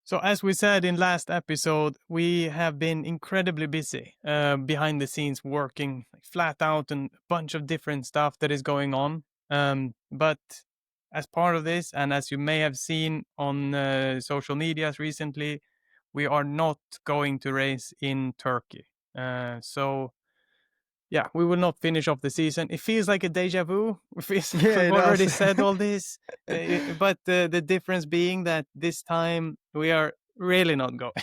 So as we said in last episode, we have been incredibly busy behind the scenes working flat out and a bunch of different stuff that is going on. But as part of this, and as you may have seen on social medias recently, we are not going to race in Turkey. So yeah, we will not finish off the season. It feels like a deja vu. We've already said all this. But the difference being that this time we are really not going.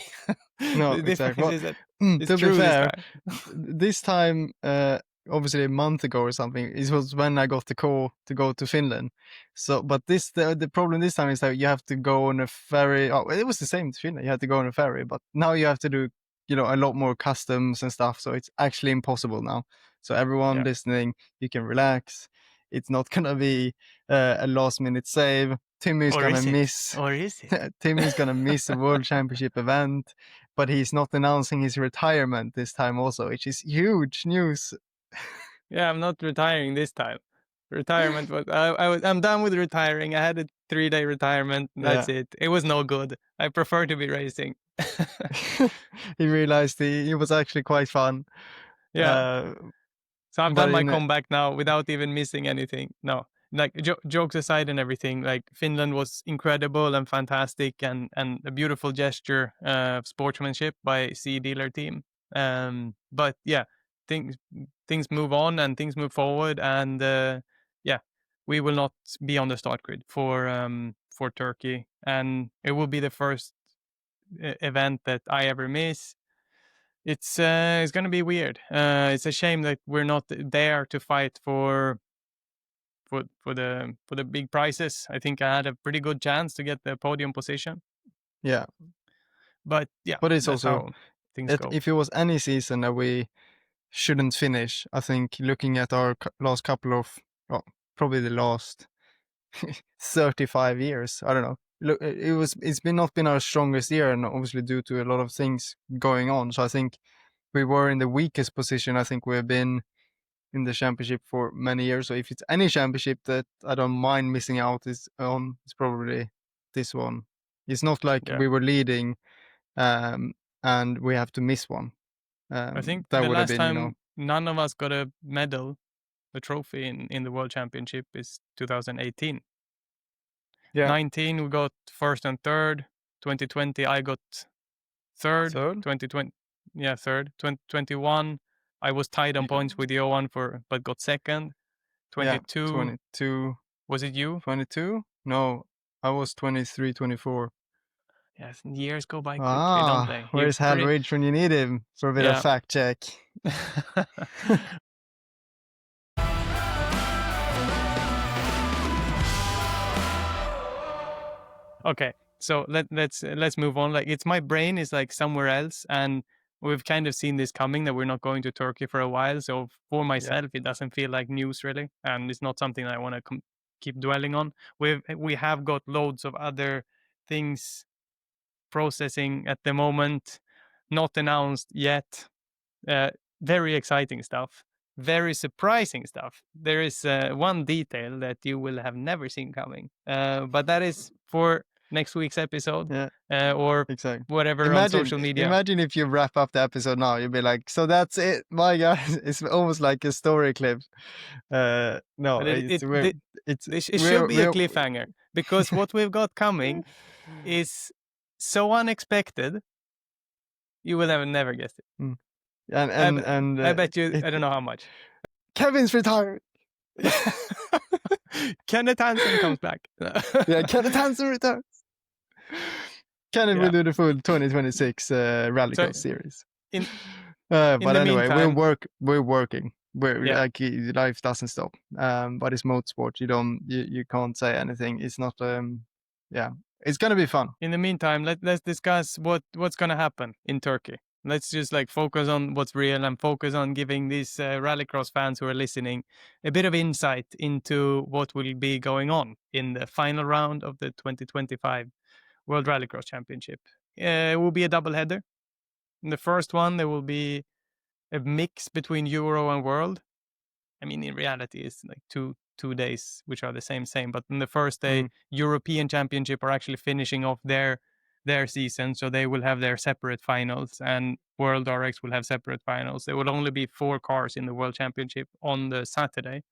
No, the exactly. difference is that it's to true be fair, this time. Obviously a month ago or something, it was when I got the call to go to Finland. So, but the problem this time is that you have to go on a ferry. Oh, it was the same to Finland. You had to go on a ferry, but now you have to do, a lot more customs and stuff. So it's actually impossible now. So everyone listening, you can relax. It's not gonna be a last minute save. Timmy's gonna miss. Or is it? Timmy's gonna miss a World Championship event, but he's not announcing his retirement this time also, which is huge news. Yeah, I'm not retiring this time. Retirement was I'm done with retiring. I had a 3-day retirement. That's it. It was no good. I prefer to be racing. He realized it was actually quite fun. Yeah. So I've done my comeback now without even missing anything. No, like jokes aside and everything, like Finland was incredible and fantastic and a beautiful gesture of sportsmanship by C Dealer team. But yeah, things move on and things move forward, and we will not be on the start grid for Turkey, and it will be the first event that I ever miss. It's going to be weird. It's a shame that we're not there to fight for the big prizes. I think I had a pretty good chance to get the podium position. Yeah, but it's also things go. If it was any season that we shouldn't finish, I think looking at our last couple of, probably the last 35 years, I don't know. Look, it's not been our strongest year, and obviously due to a lot of things going on. So I think we were in the weakest position I think we have been in the championship for many years. So if it's any championship that I don't mind missing out it's probably this one. It's not like we were leading and we have to miss one. I think that the would last have been, time none of us got a medal, a trophy in the World Championship is 2018. Yeah. 19 we got first and third. 2020 I got third. 2020 third. 2021 I was tied on points with Johan but got second. 22 was it you? 22? No, I was 23, 24. Yes, years go by quickly, don't they? Where's Hal Ridge when you need him for a bit of fact check? Okay, so let's move on. Like, my brain is like somewhere else, and we've kind of seen this coming that we're not going to Turkey for a while. So for myself, it doesn't feel like news really, and it's not something I want to keep dwelling on. We have got loads of other things processing at the moment, not announced yet. Very exciting stuff. Very surprising stuff. There is one detail that you will have never seen coming, but that is for next week's episode, or whatever on social media. Imagine if you wrap up the episode now, you'd be like, so that's it, my guys. It's almost like a story clip. No, it should be a cliffhanger, because what we've got coming is so unexpected, you will have never guessed it. And I bet you, I don't know how much. Kevin's retired. Kenneth Hansen comes back. Kenneth Hansen returns. Kenneth will do the full 2026 rallycross series. But anyway, meantime, we're working. Like, life doesn't stop. But it's motorsport. You can't say anything. It's not. It's gonna be fun. In the meantime, let's discuss what's gonna happen in Turkey. Let's just focus on what's real and focus on giving these rallycross fans who are listening a bit of insight into what will be going on in the final round of the 2025 World Rallycross Championship. It will be a doubleheader. In the first one, there will be a mix between Euro and World. I mean, in reality, it's like two days, which are the same. But in the first day, European Championship are actually finishing off their their season, so they will have their separate finals, and World RX will have separate finals. There will only be 4 cars in the World Championship on the Saturday.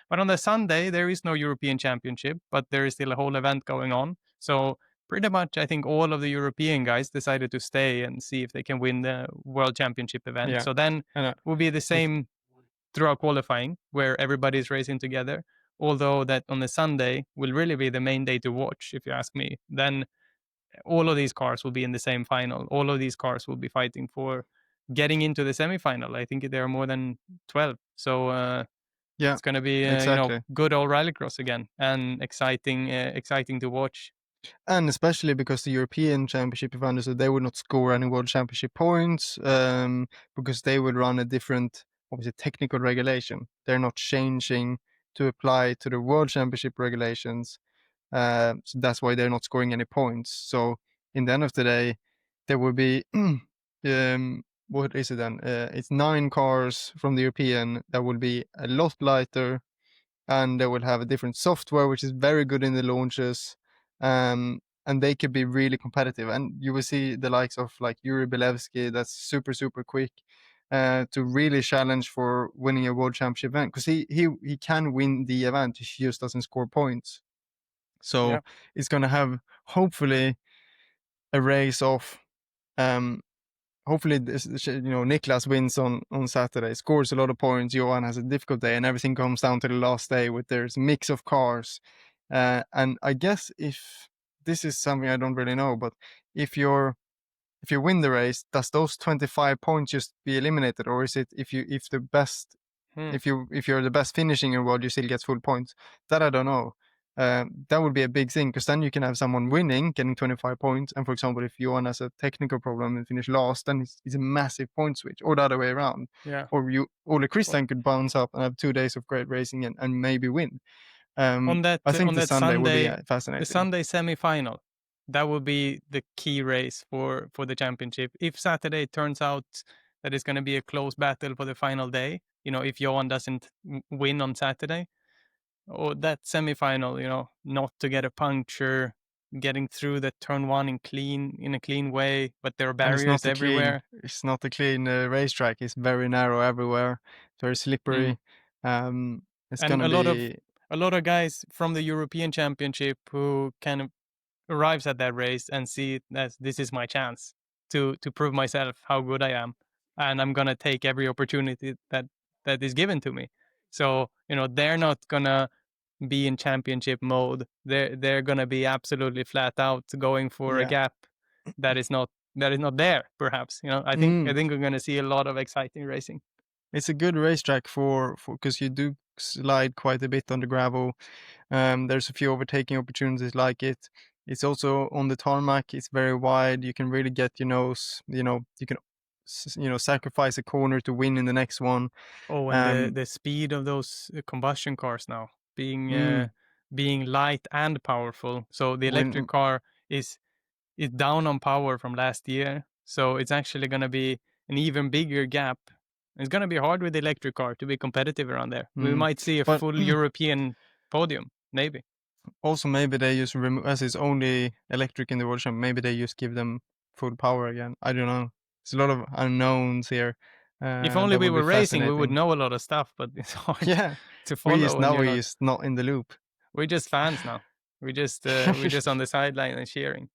But on the Sunday, there is no European Championship, but there is still a whole event going on. So pretty much, I think all of the European guys decided to stay and see if they can win the World Championship event. Yeah. So then And it will be the same throughout qualifying, where everybody's racing together. Although that on the Sunday will really be the main day to watch, if you ask me. Then all of these cars will be in the same final. All of these cars will be fighting for getting into the semifinal. I think there are more than 12. So yeah, it's going to be exactly. good old rallycross again, and exciting to watch. And especially because the European Championship, if I understood, they would not score any World Championship points because they would run a different, obviously, technical regulation. They're not changing to apply to the World Championship regulations. So that's why they're not scoring any points. So in the end of the day, there will be, what is it then? It's 9 cars from the European that will be a lot lighter, and they will have a different software, which is very good in the launches. And they could be really competitive. And you will see the likes of like Yuri Belevsky, that's super, super quick, to really challenge for winning a World Championship event. Because he can win the event if he just doesn't score points. So it's going to have, hopefully, a race of, hopefully, Niklas wins on Saturday, scores a lot of points. Johan has a difficult day, and everything comes down to the last day with there's a mix of cars. And I guess if this is something I don't really know, but if you win the race, does those 25 points just be eliminated, or is it if you're the best finishing in the world, you still get full points? That I don't know. That would be a big thing, because then you can have someone winning, getting 25 points, and for example, if Johan has a technical problem and finish last, then it's a massive point switch, or the other way around. Yeah. Or Ole Christian could bounce up and have 2 days of great racing and maybe win. I think the Sunday will be fascinating. The Sunday semi-final, that will be the key race for the championship. If Saturday turns out that it's going to be a close battle for the final day, if Johan doesn't win on Saturday, or that semi-final, not to get a puncture, getting through the turn 1 in a clean way, but there are barriers everywhere. It's not a clean racetrack. It's very narrow everywhere, very slippery. It's going to be a lot of guys from the European Championship who kind of arrives at that race and see that this is my chance to prove myself how good I am, and I'm gonna take every opportunity that is given to me. So they're not gonna be in championship mode. They're gonna be absolutely flat out going for a gap that is not there. Perhaps I think we're gonna see a lot of exciting racing. It's a good racetrack for because you do slide quite a bit on the gravel. There's a few overtaking opportunities like it. It's also on the tarmac. It's very wide. You can really get your nose. You can sacrifice a corner to win in the next one. Oh, and the speed of those combustion cars now being light and powerful. So the electric car is down on power from last year. So it's actually going to be an even bigger gap. It's going to be hard with the electric car to be competitive around there. We might see a full European podium, maybe. Also, maybe they just remove, as it's only electric in the World Champ, maybe they just give them full power again. I don't know. It's a lot of unknowns here. If only we were racing, we would know a lot of stuff, but it's hard to follow. We're just not in the loop. We're just fans now. We're just on the sideline and cheering.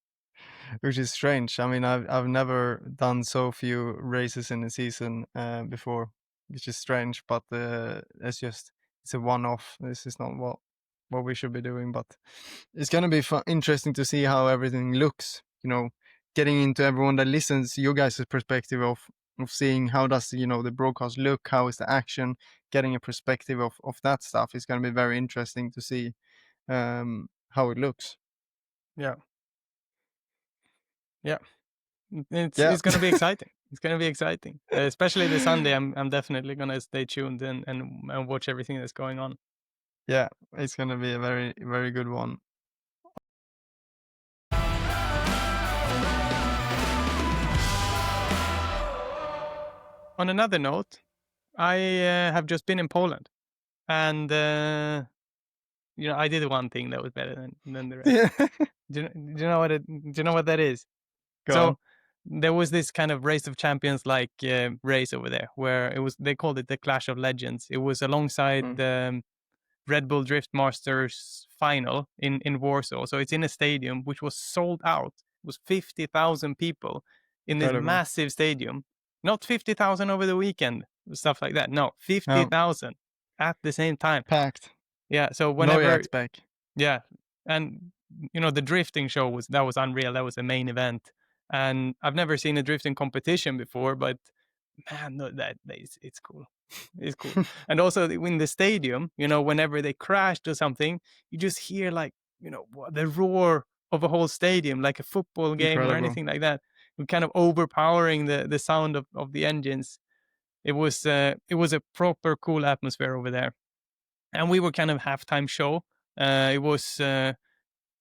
Which is strange. I mean, I've never done so few races in a season before, which is strange. But it's a one-off. This is not what we should be doing. But it's gonna be interesting to see how everything looks. Getting into everyone that listens, your guys' perspective of seeing how does the broadcast look, how is the action, getting a perspective of that stuff is gonna be very interesting to see how it looks. Yeah. It's going to be exciting. It's going to be exciting, especially the Sunday. I'm definitely going to stay tuned and watch everything that's going on. Yeah, it's going to be a very, very good one. On another note, I have just been in Poland, and I did one thing that was better than the rest. Do you know what that is? Go on. there was this kind of race of champions like race over there where they called it the Clash of Legends. It was alongside the Red Bull Drift Masters final in Warsaw. So it's in a stadium which was sold out. It was 50,000 people in this Incredible. massive stadium. Not 50,000 over the weekend, stuff like that. No, No, 50,000 at the same time. packed. Yeah, so No whenever yaks back. yeah, and the drifting show was unreal. That was the main event, and I've never seen a drifting competition before, but man, no, it's cool. It's cool. And also in the stadium, whenever they crashed or something, you just hear like the roar of a whole stadium, like a football game or Incredible. anything like that, kind of overpowering the sound of the engines. It was a proper cool atmosphere over there, and we were kind of halftime show. It was a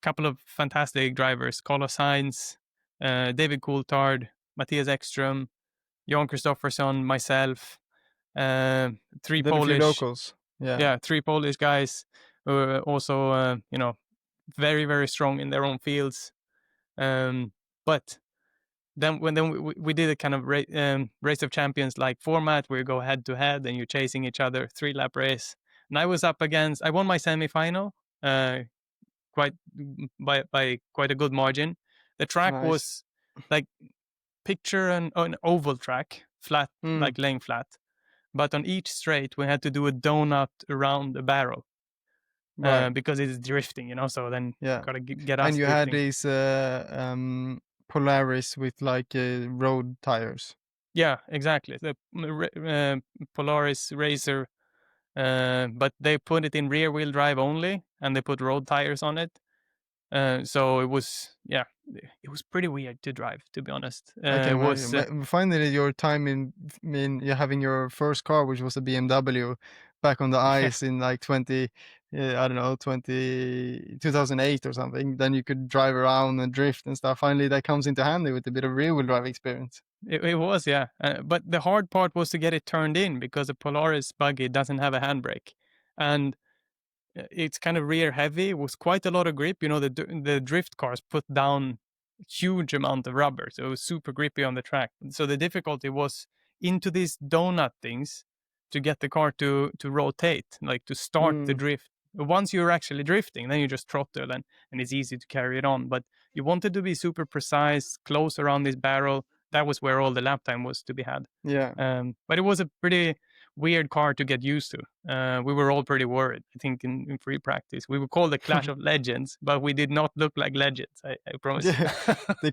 couple of fantastic drivers: Carlos Sainz, David Coulthard, Matthias Ekström, Jan Kristoffersson, myself, three Then a few Polish, locals. Yeah. three Polish guys who were also, very, very strong in their own fields. But then we did a kind of race of champions like format where you go head to head and you're chasing each other, 3-lap race. And I won my semifinal, quite by quite a good margin. The track Nice. was like picture an oval track, flat, like laying flat. But on each straight, we had to do a donut around the barrel. Right. Because it's drifting, so then Yeah. gotta get us And you drifting. had these Polaris with like road tires. Yeah, exactly. The Polaris Racer, but they put it in rear wheel drive only, and they put road tires on it. So it was pretty weird to drive, to be honest. I can imagine. Finally, your time in having your first car, which was a BMW, back on the ice in like 2008 or something. Then you could drive around and drift and stuff. Finally, that comes into handy with a bit of rear wheel drive experience. It was, yeah. But the hard part was to get it turned in because the Polaris buggy doesn't have a handbrake, and it's kind of rear heavy. It was quite a lot of grip. The drift cars put down huge amount of rubber, so it was super grippy on the track. So the difficulty was into these donut things to get the car to rotate, like to start the drift. Once you're actually drifting, then you just throttle and it's easy to carry it on. But you wanted to be super precise, close around this barrel. That was where all the lap time was to be had. Yeah. But it was a pretty weird car to get used to. We were all pretty worried, I think, in free practice. We were called the Clash of Legends, but we did not look like legends, I promise. Yeah. The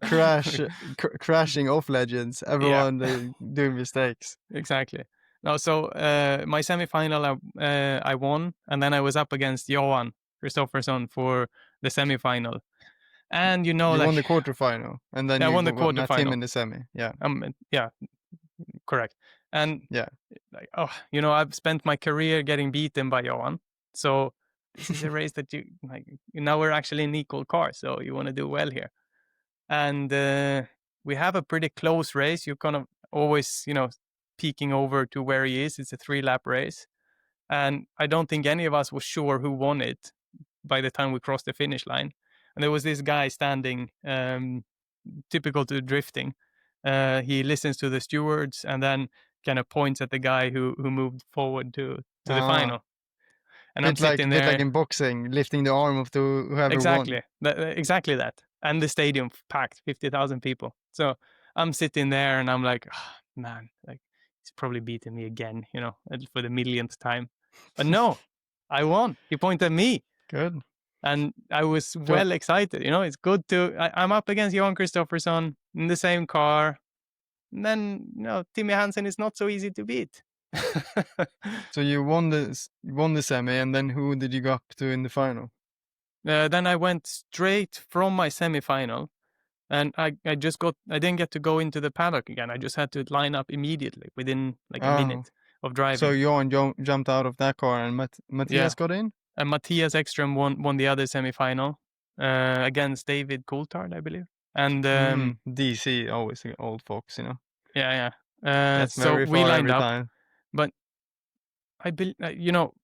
crashing off legends. Everyone doing mistakes. Exactly. No, so my semifinal I won, and then I was up against Johan Kristoffersson for the semifinal. And you won the quarterfinal, and then I you won the met him quarterfinal in the semi. Yeah. Yeah, correct. And yeah, like, I've spent my career getting beaten by Johan, so this is a race that you like. Now we're actually in equal cars, so you want to do well here. And we have a pretty close race. You kind of always, peeking over to where he is. It's a 3-lap race, and I don't think any of us was sure who won it by the time we crossed the finish line. And there was this guy standing, typical to drifting. He listens to the stewards and then kind of points at the guy who moved forward to the final. And I'm sitting there, bit like in boxing, lifting the arm of whoever exactly, won. Exactly that. And the stadium packed, 50,000 people. So I'm sitting there and I'm like, oh, man, like he's probably beating me again, for the millionth time. But no, I won. He pointed at me. Good. And I was well excited. It's good I'm up against Jan Kristoffersson in the same car. And then, Timmy Hansen is not so easy to beat. So you won the semi, and then who did you go up to in the final? Then I went straight from my semi-final, and I didn't get to go into the paddock again. I just had to line up immediately within like a minute of driving. So Johan jumped out of that car, and Matthias got in? And Matthias Ekström won the other semi-final against David Coulthard, I believe. And DC, always old fox, Yeah. That's so we lined up, time. But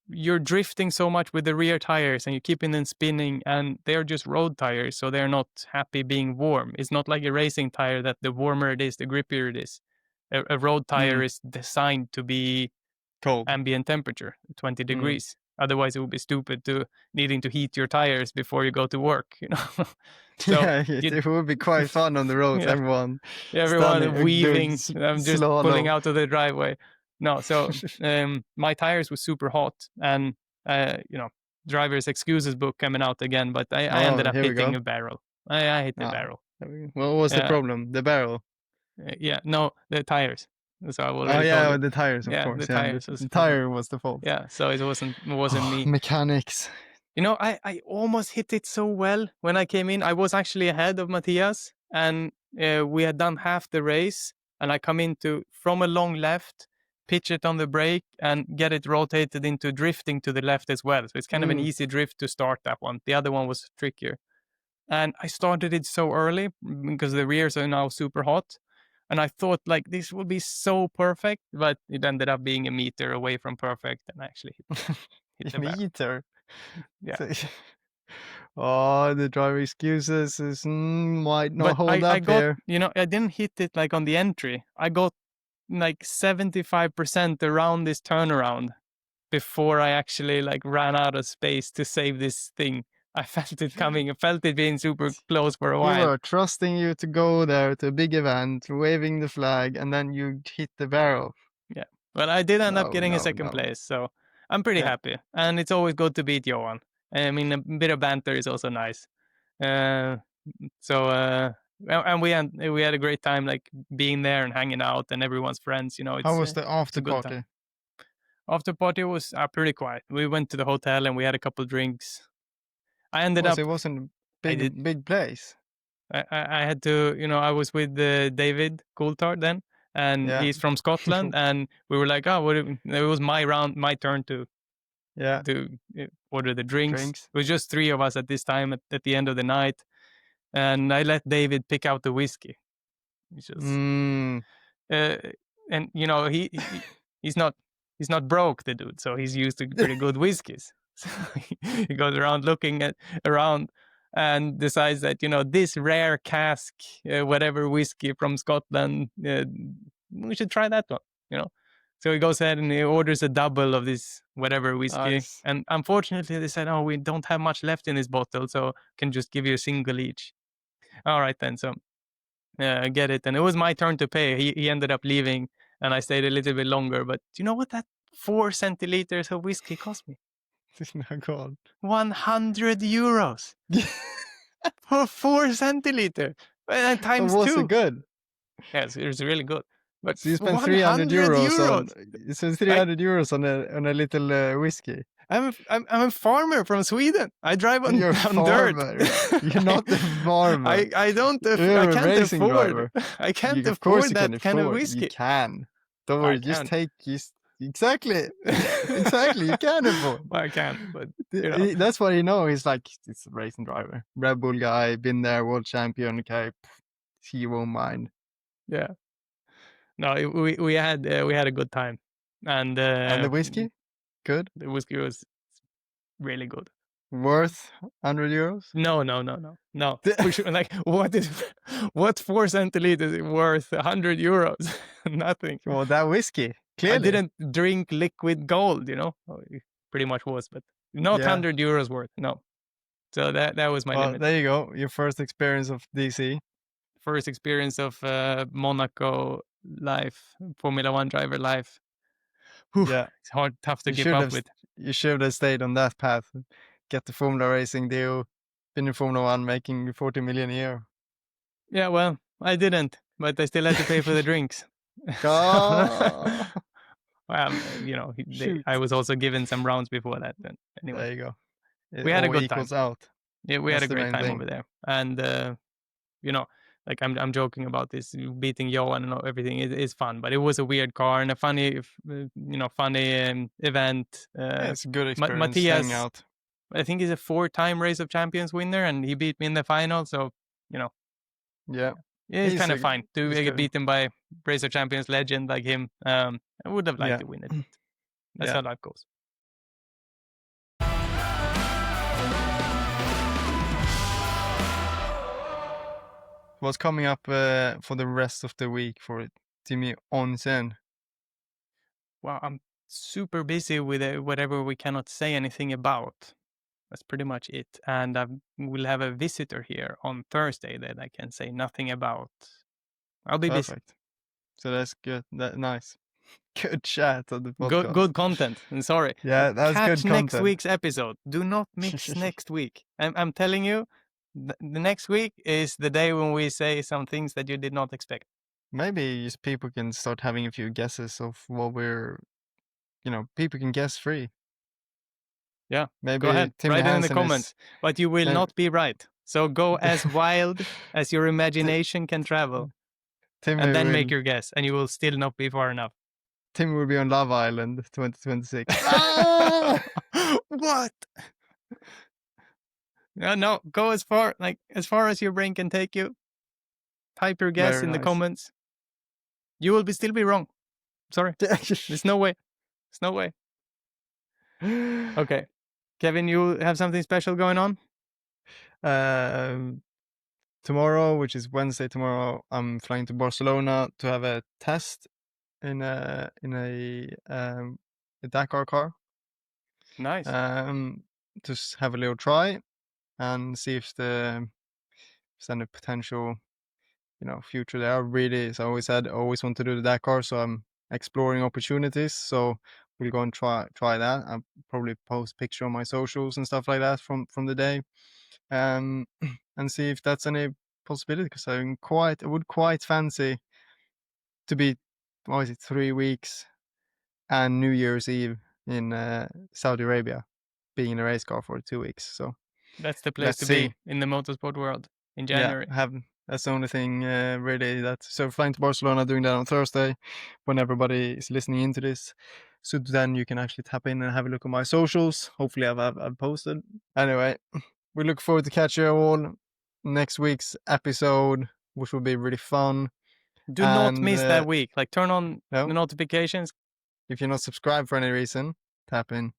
you're drifting so much with the rear tires and you're keeping them spinning, and they're just road tires, so they're not happy being warm. It's not like a racing tire that the warmer it is, the grippier it is. A road tire is designed to be cold ambient temperature, 20 degrees. Otherwise, it would be stupid to needing to heat your tires before you go to work. So it would be quite fun on the roads. Yeah. Everyone standing, weaving. doing I'm just slalom. pulling out of the driveway. No, so my tires were super hot, and driver's excuses book coming out again. But I ended up hitting a barrel. I hit the barrel. What was the problem? The barrel? No, the tires. So I the tires, of course. The tires. The tire was the fault. Yeah, so it wasn't me. Mechanics. I almost hit it so well when I came in. I was actually ahead of Matthias, and we had done half the race, and I come into from a long left, pitch it on the brake, and get it rotated into drifting to the left as well. So it's kind of an easy drift to start that one. The other one was trickier. And I started it so early because the rears are now super hot. And I thought like this will be so perfect, but it ended up being a meter away from perfect, and I actually hit a meter. Yeah. The driver excuses might not hold up here. I didn't hit it like on the entry. I got like 75% around this turnaround before I actually like ran out of space to save this thing. I felt it coming. I felt it being super close for a while. You were trusting you to go there to a big event, waving the flag, and then you hit the barrel. Yeah. Well, I did end up getting a second place, so I'm pretty happy. And it's always good to beat Johan. I mean, a bit of banter is also nice. And we had a great time, like being there and hanging out, and everyone's friends. How was the after party? After party was pretty quiet. We went to the hotel and we had a couple drinks. I ended up. It wasn't a big place. I had to, I was with David Coulthard then, and he's from Scotland, and we were like, it was my turn to order the drinks. It was just three of us at this time at the end of the night, and I let David pick out the whiskey. He's just, and he's not broke, the dude, so he's used to pretty good whiskeys. So he goes around looking around and decides that this rare cask, whatever whiskey from Scotland, we should try that one. So he goes ahead and he orders a double of this whatever whiskey. Nice. And unfortunately, they said, "Oh, we don't have much left in this bottle, so can just give you a single each." All right then, so get it. And it was my turn to pay. He ended up leaving, and I stayed a little bit longer. But you know what that 4 centiliters of whiskey cost me? Oh God. 100 euros for 4 centiliters. And times was 2. It good? Yes, it was really good. But so you spent 300 euros on a little whiskey. I'm a farmer from Sweden. I drive on dirt. You're not the farmer. I can't afford. I can't afford that kind of whiskey. You can. Don't worry. Exactly. You can afford. I can, but that's what He's like, it's a racing driver, Red Bull guy, been there, world champion. Okay, he won't mind. Yeah. No, we had a good time, and the whiskey, good. The whiskey was really good. Worth 100 euros? No. We should, like, what 4 centiliters is worth 100 euros? Nothing. Well, that whiskey. Clearly. I didn't drink liquid gold, it pretty much was, but not 100 euros worth. No. So that was my limit. There you go. Your first experience of DC. First experience of Monaco life, Formula 1 driver life. Whew, yeah. It's tough to keep up with. You should have stayed on that path. Get the Formula racing deal. Been in Formula 1 making 40 million a year. Yeah, well, I didn't, but I still had to pay for the drinks. Oh. Well, I was also given some rounds before that. Then anyway, there you go. We had a good time. Out. Yeah, we had a great time over there, and like I'm joking about this beating Johan and everything is fun, but it was a weird car and a funny, event. It's a good experience. Matthias, hanging out. I think he's a 4-time Race of Champions winner, and he beat me in the final. So yeah. It's kind of fine to get beaten by Race of Champions legend like him. I would have liked to win it. That's how life goes. What's coming up for the rest of the week for Timmy Hansen? Wow, I'm super busy with whatever we cannot say anything about. That's pretty much it. And we'll have a visitor here on Thursday that I can say nothing about. I'll be Perfect. So that's good. Nice. Good chat on the busy. podcast. Good content. And sorry. Yeah, that's Catch good next content. week's episode. Do not miss next week. I'm telling you, the next week is the day when we say some things that you did not expect. Maybe just people can start having a few guesses of what we're, people can guess free. Yeah, maybe go ahead. Timmy Write it in the Hansen comments. But you will not be right. So go as wild as your imagination can travel. Timmy And then make your guess. And you will still not be far enough. Timmy will be on Love Island 2026. What? No, go as far as your brain can take you. Type your guess in the comments. You will still be wrong. Sorry. There's no way. There's no way. Okay. Kevin, you have something special going on? Tomorrow, which is Wednesday tomorrow, I'm flying to Barcelona to have a test in a Dakar car. Nice. Just have a little try and see if there's any potential, future there. As I always said, I always want to do the Dakar, so I'm exploring opportunities. So we'll go and try that. I'll probably post picture on my socials and stuff like that from the day, and see if that's any possibility. Because I would quite fancy to be, 3 weeks and New Year's Eve in Saudi Arabia, being in a race car for 2 weeks. So that's the place to be in the motorsport world in January. Yeah, that's the only thing really. So flying to Barcelona, doing that on Thursday, when everybody is listening into this. So then you can actually tap in and have a look at my socials. Hopefully I've posted. Anyway, we look forward to catch you all next week's episode, which will be really fun. Do not miss that week. Turn on the notifications. If you're not subscribed for any reason, tap in.